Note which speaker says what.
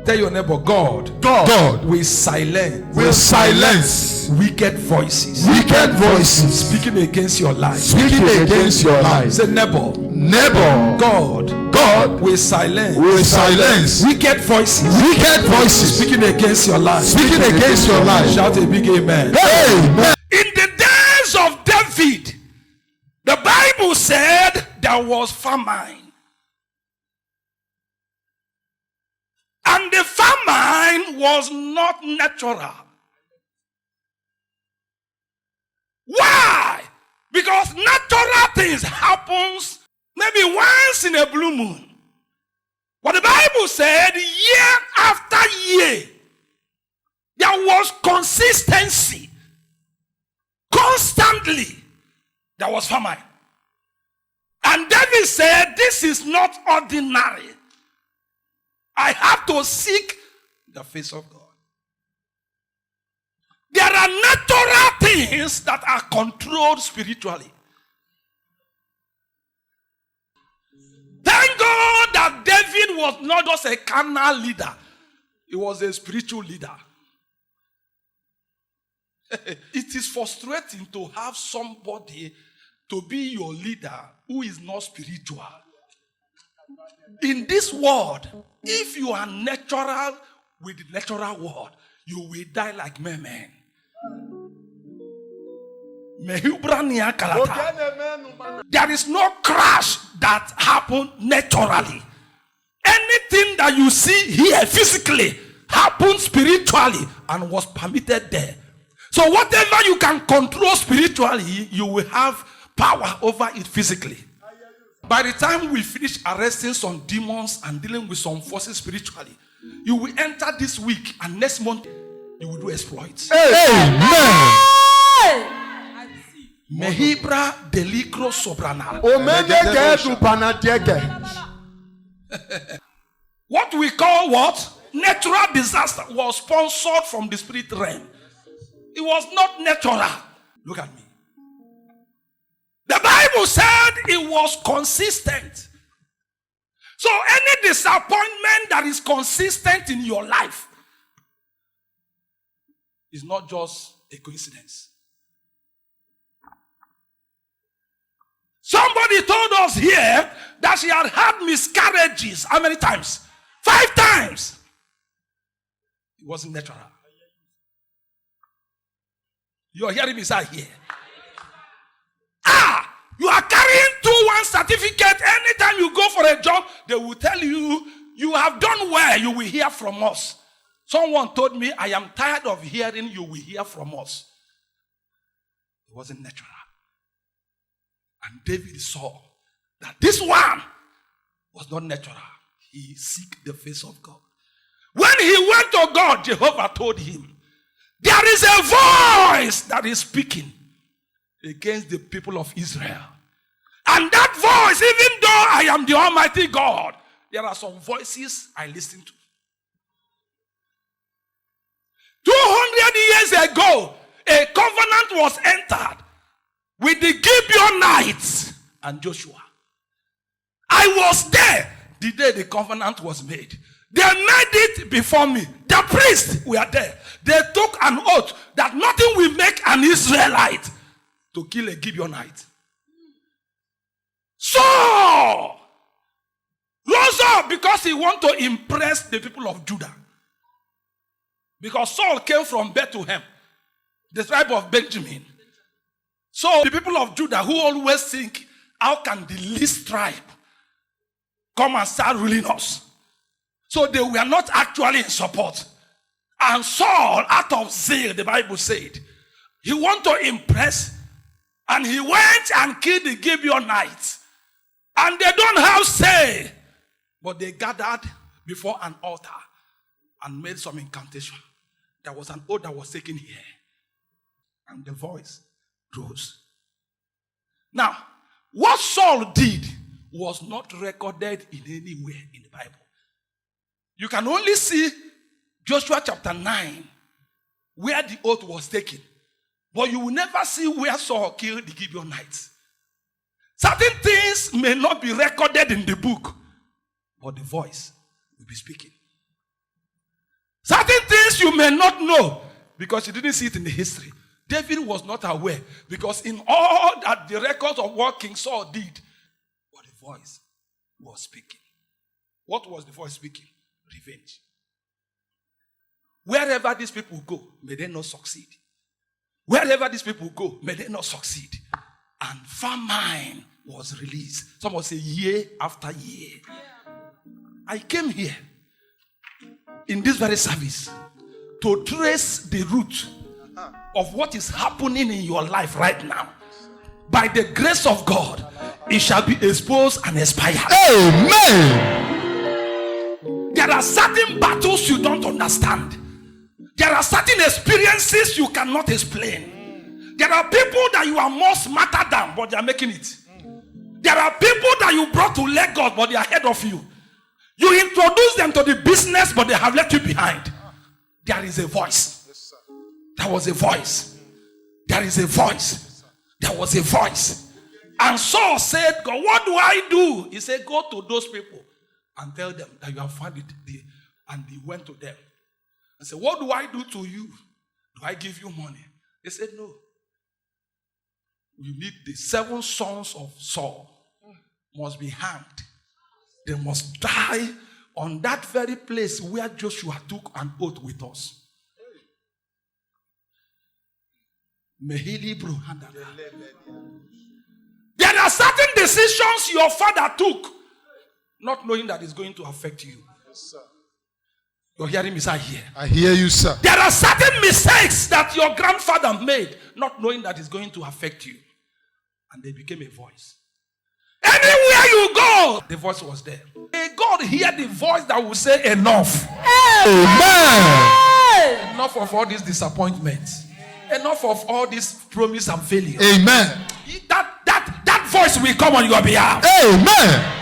Speaker 1: Tell your neighbor, God will silence wicked voices speaking against your life. Say, neighbor, God will silence wicked voices speaking against your life. Shout a big amen.
Speaker 2: Amen.
Speaker 1: In the days of David, the Bible said there was famine. And the famine was not natural. Why? Because natural things happens maybe once in a blue moon. But the Bible said year after year, there was consistency. Constantly, there was famine. And David said, this is not ordinary. I have to seek the face of God. There are natural things that are controlled spiritually. Thank God that David was not just a carnal leader. He was a spiritual leader. It is frustrating to have somebody to be your leader who is not spiritual. In this world, if you are natural with the natural world, you will die like men. There is no crash that happened naturally. Anything that you see here physically happened spiritually and was permitted there. So whatever you can control spiritually, you will have power over it physically. By the time we finish arresting some demons and dealing with some forces spiritually, you will enter this week and next month you will do exploits.
Speaker 2: Amen.
Speaker 1: Mehibra delicro sobrana. What we call what? Natural disaster was sponsored from the spirit realm. It was not natural. Look at me. The Bible said it was consistent. So any disappointment that is consistent in your life is not just a coincidence. Somebody told us here that she had had miscarriages. How many times? 5 times. It wasn't natural. You are hearing me say here. You are carrying 2-1 certificate. Anytime you go for a job, they will tell you, you have done well, you will hear from us. Someone told me, I am tired of hearing you will hear from us. It wasn't natural. And David saw that this one was not natural. He seeked the face of God. When he went to God, Jehovah told him, there is a voice that is speaking against the people of Israel. And that voice, even though I am the Almighty God, there are some voices I listen to. 200 years ago, a covenant was entered with the Gibeonites and Joshua. I was there the day the covenant was made. They made it before me. The priests were there. They took an oath that nothing will make an Israelite to kill a Gibeonite. Saul rose up because he wanted to impress the people of Judah. Because Saul came from Bethlehem, the tribe of Benjamin. So the people of Judah who always think, how can the least tribe come and start ruling us? So they were not actually in support. And Saul, out of zeal, the Bible said, he wanted to impress, and he went and killed the Gibeonites. And they don't have say, but they gathered before an altar and made some incantation. There was an oath that was taken here. And the voice rose. Now, what Saul did was not recorded in anywhere in the Bible. You can only see Joshua chapter 9, where the oath was taken. But you will never see where Saul killed the Gibeonites. Certain things may not be recorded in the book, but the voice will be speaking. Certain things you may not know because you didn't see it in the history. David was not aware because in all that the records of what King Saul did, but the voice was speaking. What was the voice speaking? Revenge. Wherever these people go, may they not succeed. Wherever these people go, may they not succeed. And famine was released. Someone say year after year. I came here in this very service to trace the root of what is happening in your life right now. By the grace of God, it shall be exposed and expired.
Speaker 2: Amen.
Speaker 1: There are certain battles you don't understand. There are certain experiences you cannot explain. There are people that you are more smarter than, but they are making it. There are people that you brought to Lagos, but they are ahead of you. You introduce them to the business, but they have left you behind. There is a voice. There was a voice. There is a voice. There was a voice. And Saul said, God, what do I do? He said, go to those people and tell them that you have found it there. And he went to them and said, what do I do to you? Do I give you money? They said, no. You need the 7 sons of Saul must be hanged. They must die on that very place where Joshua took an oath with us. There are certain decisions your father took, not knowing that it's going to affect you.
Speaker 3: Yes, sir.
Speaker 1: You're hearing me, sir? Here.
Speaker 2: I hear you, sir.
Speaker 1: There are certain mistakes that your grandfather made, not knowing that it's going to affect you. And they became a voice. Anywhere you go, the voice was there. May God hear the voice that will say enough.
Speaker 2: Amen.
Speaker 1: Enough of all these disappointments. Enough of all this promise and failure.
Speaker 2: Amen.
Speaker 1: That voice will come on your behalf.
Speaker 2: Amen.